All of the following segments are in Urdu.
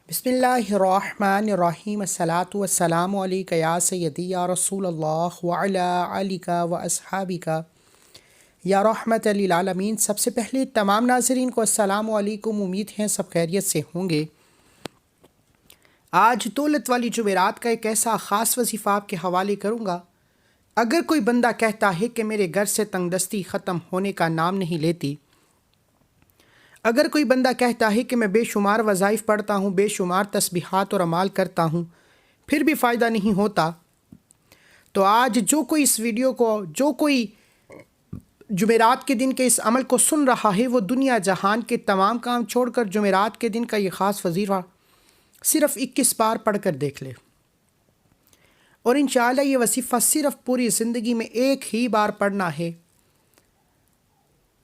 بسم اللہ الرحمن الرحیم الصلاۃ والسلام علیک یا سیدی یا رسول اللہ وعلی آلک و اصحابک یا رحمت للعالمین۔ سب سے پہلے تمام ناظرین کو السلام علیکم، امید ہیں سب خیریت سے ہوں گے۔ آج دولت والی جمعرات کا ایک ایسا خاص وظیفہ آپ کے حوالے کروں گا۔ اگر کوئی بندہ کہتا ہے کہ میرے گھر سے تنگ دستی ختم ہونے کا نام نہیں لیتی، اگر کوئی بندہ کہتا ہے کہ میں بے شمار وظائف پڑھتا ہوں، بے شمار تسبیحات اور اعمال کرتا ہوں، پھر بھی فائدہ نہیں ہوتا، تو آج جو کوئی اس ویڈیو کو، جو کوئی جمعرات کے دن کے اس عمل کو سن رہا ہے، وہ دنیا جہان کے تمام کام چھوڑ کر جمعرات کے دن کا یہ خاص وظیفہ صرف 21 بار پڑھ کر دیکھ لے، اور انشاءاللہ یہ وظیفہ صرف پوری زندگی میں ایک ہی بار پڑھنا ہے۔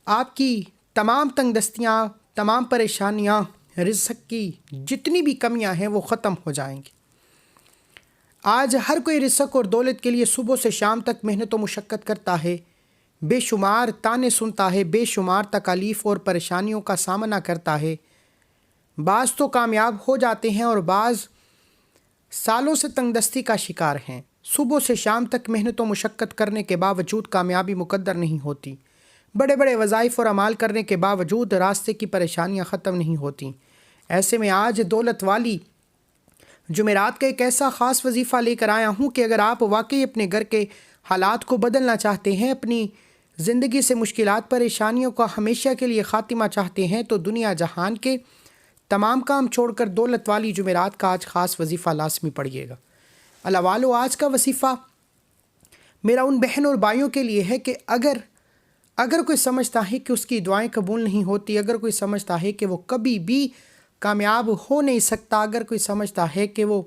آپ کی تمام تنگ دستیاں، تمام پریشانیاں، رزق کی جتنی بھی کمیاں ہیں وہ ختم ہو جائیں گی۔ آج ہر کوئی رزق اور دولت کے لیے صبح سے شام تک محنت و مشقت کرتا ہے، بے شمار تانے سنتا ہے، بے شمار تکالیف اور پریشانیوں کا سامنا کرتا ہے۔ بعض تو کامیاب ہو جاتے ہیں اور بعض سالوں سے تنگ دستی کا شکار ہیں۔ صبح سے شام تک محنت و مشقت کرنے کے باوجود کامیابی مقدر نہیں ہوتی، بڑے بڑے وظائف اور اعمال کرنے کے باوجود راستے کی پریشانیاں ختم نہیں ہوتیں۔ ایسے میں آج دولت والی جمعرات کا ایک ایسا خاص وظیفہ لے کر آیا ہوں کہ اگر آپ واقعی اپنے گھر کے حالات کو بدلنا چاہتے ہیں، اپنی زندگی سے مشکلات پریشانیوں کا ہمیشہ کے لیے خاتمہ چاہتے ہیں، تو دنیا جہان کے تمام کام چھوڑ کر دولت والی جمعرات کا آج خاص وظیفہ لازمی پڑھیے گا۔ اللہ والو، آج کا وظیفہ میرا ان بہن اور بھائیوں کے لیے ہے کہ اگر کوئی سمجھتا ہے کہ اس کی دعائیں قبول نہیں ہوتی، اگر کوئی سمجھتا ہے کہ وہ کبھی بھی کامیاب ہو نہیں سکتا، اگر کوئی سمجھتا ہے کہ وہ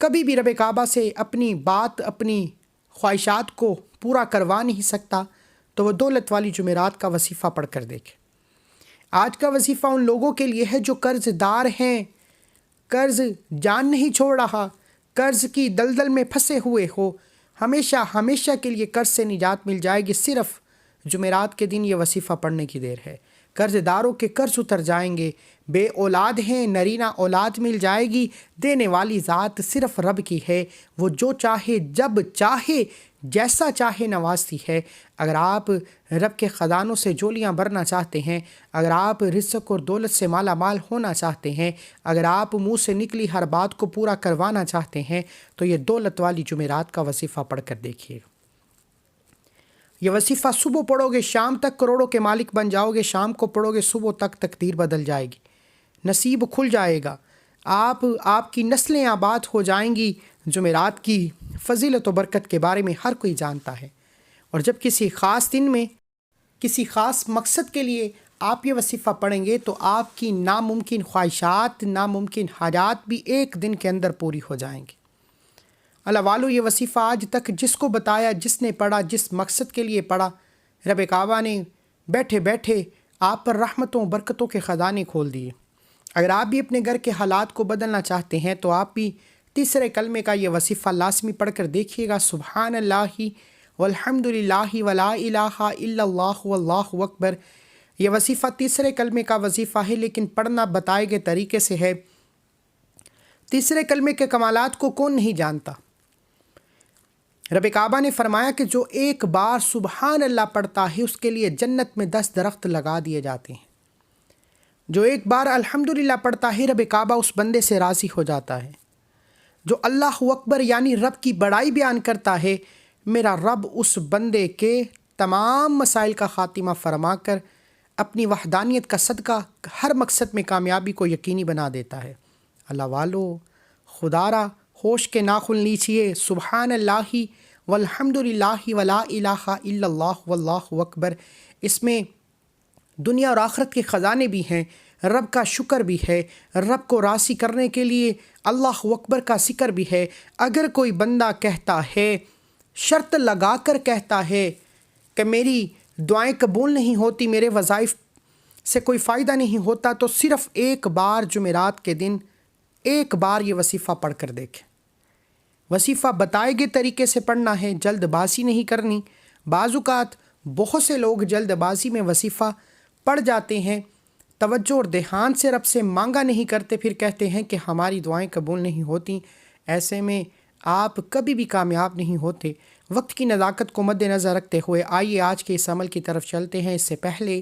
کبھی بھی رب کعبہ سے اپنی بات، اپنی خواہشات کو پورا کروا نہیں سکتا، تو وہ دولت والی جمعرات کا وظیفہ پڑھ کر دیکھے۔ آج کا وظیفہ ان لوگوں کے لیے ہے جو قرض دار ہیں، قرض جان نہیں چھوڑ رہا، قرض کی دلدل میں پھنسے ہوئے ہو، ہمیشہ کے لیے قرض سے نجات مل جائے گی۔ صرف جمعرات کے دن یہ وظیفہ پڑھنے کی دیر ہے۔ قرض داروں کے قرض اتر جائیں گے، بے اولاد ہیں، نرینہ اولاد مل جائے گی۔ دینے والی ذات صرف رب کی ہے، وہ جو چاہے، جب چاہے، جیسا چاہے نوازتی ہے۔ اگر آپ رب کے خزانوں سے جولیاں بھرنا چاہتے ہیں، اگر آپ رزق اور دولت سے مالا مال ہونا چاہتے ہیں، اگر آپ منہ سے نکلی ہر بات کو پورا کروانا چاہتے ہیں، تو یہ دولت والی جمعرات کا وظیفہ پڑھ کر دیکھیے گا۔ یہ وظیفہ صبح پڑھو گے، شام تک کروڑوں کے مالک بن جاؤ گے، شام کو پڑھو گے، صبح تک تقدیر بدل جائے گی، نصیب کھل جائے گا، آپ کی نسلیں آباد ہو جائیں گی۔ جمعرات کی فضیلت و برکت کے بارے میں ہر کوئی جانتا ہے، اور جب کسی خاص دن میں کسی خاص مقصد کے لیے آپ یہ وظیفہ پڑھیں گے تو آپ کی ناممکن خواہشات، ناممکن حاجات بھی ایک دن کے اندر پوری ہو جائیں گی۔ اللہ والو، یہ وظیفہ آج تک جس کو بتایا، جس نے پڑھا، جس مقصد کے لیے پڑھا، رب کعبہ نے بیٹھے بیٹھے آپ پر رحمتوں برکتوں کے خزانے کھول دیے۔ اگر آپ بھی اپنے گھر کے حالات کو بدلنا چاہتے ہیں تو آپ بھی تیسرے کلمے کا یہ وظیفہ لازمی پڑھ کر دیکھیے گا۔ سبحان اللہ والحمد للہ ولا الہ الا اللہ واللہ اکبر۔ یہ وظیفہ تیسرے کلمے کا وظیفہ ہے، لیکن پڑھنا بتائے گئے طریقے سے ہے۔ تیسرے کلمے کے کمالات کو کون نہیں جانتا؟ رب کعبہ نے فرمایا کہ جو ایک بار سبحان اللہ پڑھتا ہے، اس کے لیے جنت میں 10 درخت لگا دیے جاتے ہیں۔ جو ایک بار الحمدللہ پڑھتا ہے، رب کعبہ اس بندے سے راضی ہو جاتا ہے۔ جو اللہ اکبر یعنی رب کی بڑائی بیان کرتا ہے، میرا رب اس بندے کے تمام مسائل کا خاتمہ فرما کر اپنی وحدانیت کا صدقہ ہر مقصد میں کامیابی کو یقینی بنا دیتا ہے۔ اللہ والو، خدا را ہوش کے ناخن لیجیے، سبحان اللہ والحمد للہ ولا الہ الا اللہ واللہ اکبر۔ اس میں دنیا اور آخرت کے خزانے بھی ہیں، رب کا شکر بھی ہے، رب کو راضی کرنے کے لیے اللہ اکبر کا ذکر بھی ہے۔ اگر کوئی بندہ کہتا ہے، شرط لگا کر کہتا ہے کہ میری دعائیں قبول نہیں ہوتی، میرے وظائف سے کوئی فائدہ نہیں ہوتا، تو صرف ایک بار جمعرات کے دن ایک بار یہ وظیفہ پڑھ کر دیکھیں۔ وظیفہ بتائے گئے طریقے سے پڑھنا ہے، جلد بازی نہیں کرنی۔ بعض اوقات بہت سے لوگ جلد بازی میں وظیفہ پڑھ جاتے ہیں، توجہ اور دھیان سے رب سے مانگا نہیں کرتے، پھر کہتے ہیں کہ ہماری دعائیں قبول نہیں ہوتی، ایسے میں آپ کبھی بھی کامیاب نہیں ہوتے۔ وقت کی نزاکت کو مد نظر رکھتے ہوئے آئیے آج کے اس عمل کی طرف چلتے ہیں۔ اس سے پہلے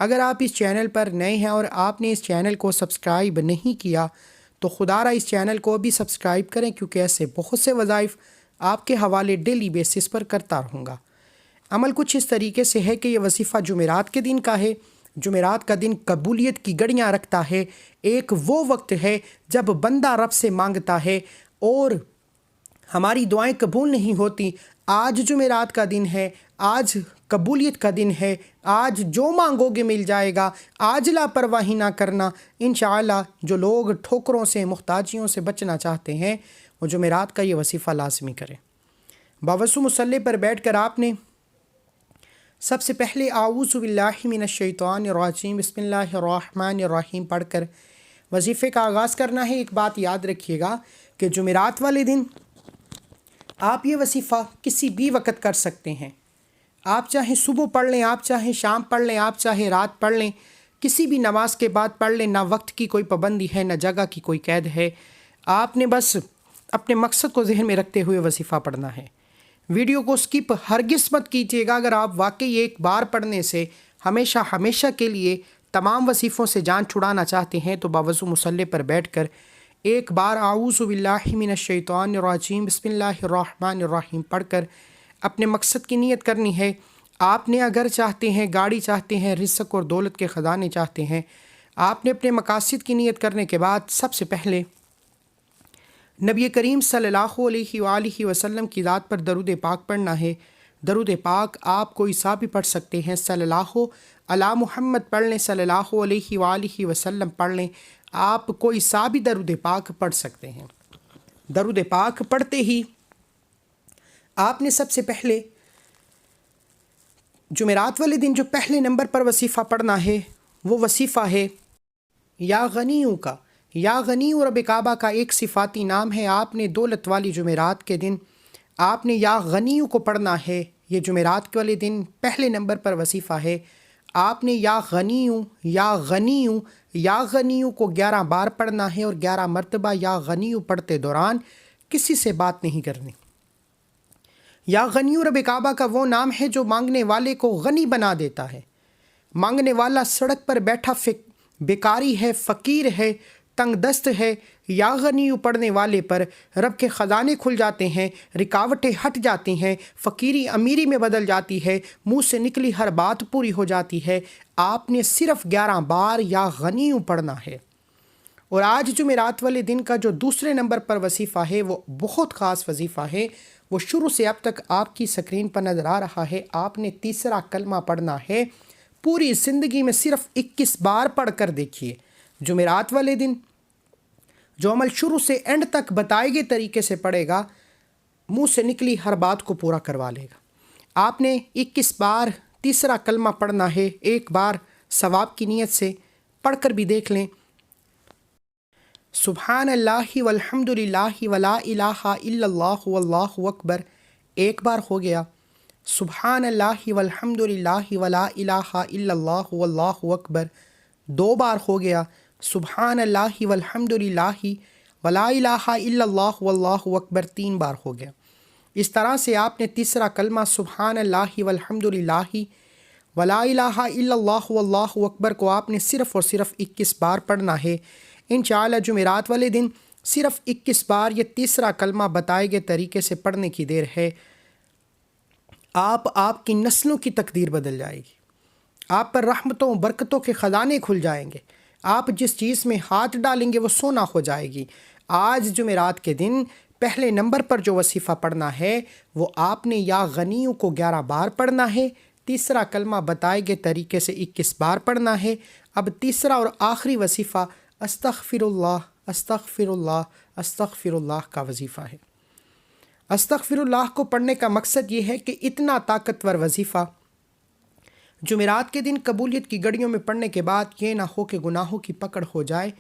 اگر آپ اس چینل پر نئے ہیں اور آپ نے اس چینل کو سبسکرائب نہیں کیا تو خدا را اس چینل کو بھی سبسکرائب کریں، کیونکہ ایسے بہت سے وظائف آپ کے حوالے ڈیلی بیسس پر کرتا رہوں گا۔ عمل کچھ اس طریقے سے ہے کہ یہ وظیفہ جمعرات کے دن کا ہے۔ جمعرات کا دن قبولیت کی گڑیاں رکھتا ہے۔ ایک وہ وقت ہے جب بندہ رب سے مانگتا ہے اور ہماری دعائیں قبول نہیں ہوتی۔ آج جمعرات کا دن ہے، آج قبولیت کا دن ہے، آج جو مانگو گے مل جائے گا۔ آج لاپرواہی نہ کرنا۔ انشاءاللہ جو لوگ ٹھوکروں سے، محتاجیوں سے بچنا چاہتے ہیں وہ جمعرات کا یہ وظیفہ لازمی کریں۔ باوضو مصلی پر بیٹھ کر آپ نے سب سے پہلے اعوذ باللہ من الشیطان الرجیم بسم اللہ الرحمن الرحیم پڑھ کر وظیفے کا آغاز کرنا ہے۔ ایک بات یاد رکھیے گا کہ جمعرات والے دن آپ یہ وظیفہ کسی بھی وقت کر سکتے ہیں۔ آپ چاہیں صبح پڑھ لیں، آپ چاہیں شام پڑھ لیں، آپ چاہیں رات پڑھ لیں، کسی بھی نماز کے بعد پڑھ لیں۔ نہ وقت کی کوئی پابندی ہے، نہ جگہ کی کوئی قید ہے۔ آپ نے بس اپنے مقصد کو ذہن میں رکھتے ہوئے وظیفہ پڑھنا ہے۔ ویڈیو کو سکپ ہرگز مت کیجیے گا۔ اگر آپ واقعی ایک بار پڑھنے سے ہمیشہ کے لیے تمام وظیفوں سے جان چھڑانا چاہتے ہیں تو باوضو مصلی پر بیٹھ کر ایک بار اعوذ باللہ من الشیطان الرجیم بسم اللہ الرحمن الرحیم پڑھ کر اپنے مقصد کی نیت کرنی ہے۔ آپ نے اگر چاہتے ہیں، گاڑی چاہتے ہیں، رزق اور دولت کے خزانے چاہتے ہیں، آپ نے اپنے مقاصد کی نیت کرنے کے بعد سب سے پہلے نبی کریم صلی اللہ علیہ وآلہ وسلم کی ذات پر درود پاک پڑھنا ہے۔ درود پاک آپ کوئی سا بھی پڑھ سکتے ہیں۔ صلی اللہ علی محمد پڑھ لیں، صلی اللہ علیہ وآلہ وسلم پڑھ لیں، آپ کوئی سا بھی درود پاک پڑھ سکتے ہیں۔ درود پاک پڑھتے ہی آپ نے سب سے پہلے جمعرات والے دن جو پہلے نمبر پر وظیفہ پڑھنا ہے وہ وظیفہ ہے یا غنیوں کا۔ یا غنی رب کعبہ کا ایک صفاتی نام ہے۔ آپ نے دولت والی جمعرات کے دن آپ نے یا غنیوں کو پڑھنا ہے۔ یہ جمعرات والے دن پہلے نمبر پر وظیفہ ہے۔ آپ نے یا غنیوں یا غنیوں یا غنیوں کو 11 بار پڑھنا ہے اور 11 مرتبہ یا غنیوں پڑھتے دوران کسی سے بات نہیں کرنی۔ یا غنیوں رب کعبہ کا وہ نام ہے جو مانگنے والے کو غنی بنا دیتا ہے۔ مانگنے والا سڑک پر بیٹھا بیکاری ہے، فقیر ہے، تنگ دست ہے، یا غنیوں پڑھنے والے پر رب کے خزانے کھل جاتے ہیں، رکاوٹیں ہٹ جاتی ہیں، فقیری امیری میں بدل جاتی ہے، منہ سے نکلی ہر بات پوری ہو جاتی ہے۔ آپ نے صرف 11 بار یا غنیوں پڑھنا ہے۔ اور آج جمعرات والے دن کا جو دوسرے نمبر پر وظیفہ ہے وہ بہت خاص وظیفہ ہے۔ وہ شروع سے اب تک آپ کی سکرین پر نظر آ رہا ہے۔ آپ نے تیسرا کلمہ پڑھنا ہے۔ پوری زندگی میں صرف 21 بار پڑھ کر دیکھیے۔ جمعرات والے دن جو عمل شروع سے اینڈ تک بتائے گئے طریقے سے پڑھے گا، منہ سے نکلی ہر بات کو پورا کروا لے گا۔ آپ نے 21 بار تیسرا کلمہ پڑھنا ہے۔ ایک بار ثواب کی نیت سے پڑھ کر بھی دیکھ لیں۔ سبحان اللہ والحمد للہ ولا الہ الا اللہ واللہ اکبر ایک بار ہو گیا۔ سبحان اللہ والحمد للہ ولا الہ الا اللہ واللہ اکبر 2 بار ہو گیا۔ سبحان اللہ والحمد للہ ولا الہ الا اللہ واللہ اکبر 3 بار ہو گیا۔ اس طرح سے آپ نے تیسرا کلمہ سبحان اللہ والحمد للہ ولا الہ الا اللہ واللہ اکبر کو آپ نے صرف اور صرف 21 بار پڑھنا ہے۔ انشاءاللہ جمعرات والے دن صرف 21 بار یہ تیسرا کلمہ بتائے گئے طریقے سے پڑھنے کی دیر ہے۔ آپ کی نسلوں کی تقدیر بدل جائے گی۔ آپ پر رحمتوں برکتوں کے خزانے کھل جائیں گے۔ آپ جس چیز میں ہاتھ ڈالیں گے وہ سونا ہو جائے گی۔ آج جمعرات کے دن پہلے نمبر پر جو وظیفہ پڑھنا ہے وہ آپ نے یا غنیوں کو 11 بار پڑھنا ہے۔ تیسرا کلمہ بتائے گئے طریقے سے 21 بار پڑھنا ہے۔ اب تیسرا اور آخری وظیفہ استغفر اللہ استغفر اللہ استغفر اللہ کا وظیفہ ہے۔ استغفر اللہ کو پڑھنے کا مقصد یہ ہے کہ اتنا طاقتور وظیفہ جمعرات کے دن قبولیت کی گڑیوں میں پڑھنے کے بعد یہ نہ ہو کہ گناہوں کی پکڑ ہو جائے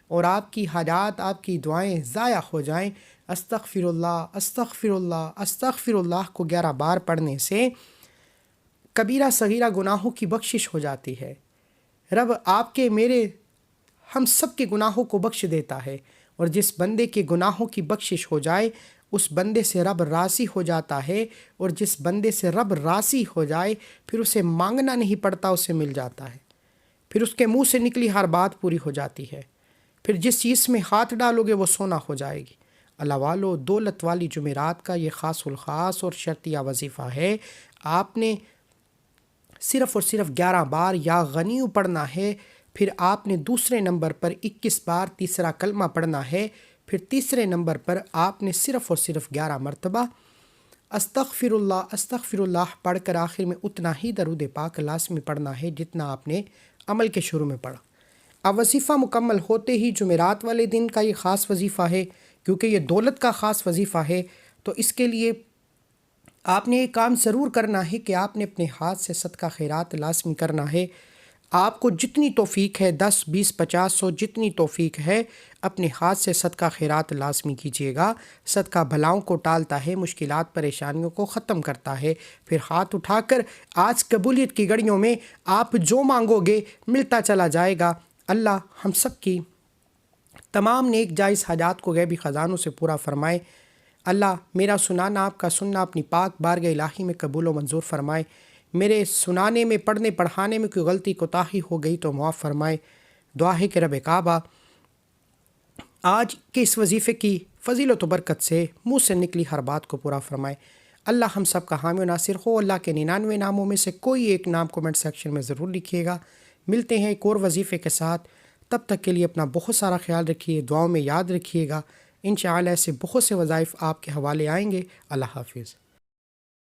اور آپ کی حاجات، آپ کی دعائیں ضائع ہو جائیں۔ استغفر اللہ استغفر اللہ استغفر اللہ کو 11 بار پڑھنے سے کبیرہ صغیرہ گناہوں کی بخشش ہو جاتی ہے، رب آپ کے میرے ہم سب کے گناہوں کو بخش دیتا ہے، اور جس بندے کے گناہوں کی بخشش ہو جائے اس بندے سے رب راضی ہو جاتا ہے، اور جس بندے سے رب راضی ہو جائے پھر اسے مانگنا نہیں پڑتا، اسے مل جاتا ہے، پھر اس کے منہ سے نکلی ہر بات پوری ہو جاتی ہے، پھر جس چیز میں ہاتھ ڈالو گے وہ سونا ہو جائے گی۔ اللہ والو، دولت والی جمعرات کا یہ خاص الخاص اور شرطیہ وظیفہ ہے۔ آپ نے صرف اور صرف 11 بار یا غنیو پڑھنا ہے، پھر آپ نے دوسرے نمبر پر 21 بار تیسرا کلمہ پڑھنا ہے، پھر تیسرے نمبر پر آپ نے صرف اور صرف 11 مرتبہ استغفر اللہ پڑھ کر آخر میں اتنا ہی درود پاک لازمی پڑھنا ہے جتنا آپ نے عمل کے شروع میں پڑھا۔ اب وظیفہ مکمل ہوتے ہی جمعرات والے دن کا یہ خاص وظیفہ ہے، کیونکہ یہ دولت کا خاص وظیفہ ہے، تو اس کے لیے آپ نے یہ کام ضرور کرنا ہے کہ آپ نے اپنے ہاتھ سے صدقہ خیرات لازمی کرنا ہے۔ آپ کو جتنی توفیق ہے، 10 20 50 100 جتنی توفیق ہے، اپنے ہاتھ سے صدقہ خیرات لازمی کیجیے گا۔ صدقہ بلاؤں کو ٹالتا ہے، مشکلات پریشانیوں کو ختم کرتا ہے۔ پھر ہاتھ اٹھا کر آج قبولیت کی گھڑیوں میں آپ جو مانگو گے ملتا چلا جائے گا۔ اللہ ہم سب کی تمام نیک جائز حاجات کو غیبی خزانوں سے پورا فرمائے۔ اللہ میرا سنانا، آپ کا سننا اپنی پاک بارگاہ الہی میں قبول و منظور فرمائے۔ میرے سنانے میں، پڑھنے پڑھانے میں کوئی غلطی کوتاہی ہو گئی تو معاف فرمائے۔ دعا ہے کہ رب کعبہ آج کے اس وظیفے کی فضیلت و برکت سے منہ سے نکلی ہر بات کو پورا فرمائے۔ اللہ ہم سب کا حامی و ناصر ہو۔ اللہ کے 99 ناموں میں سے کوئی ایک نام کومنٹ سیکشن میں ضرور لکھیے گا۔ ملتے ہیں ایک اور وظیفے کے ساتھ، تب تک کے لیے اپنا بہت سارا خیال رکھیے، دعاؤں میں یاد رکھیے گا۔ انشاءاللہ ایسے بہت سے وظائف آپ کے حوالے آئیں گے۔ اللہ حافظ۔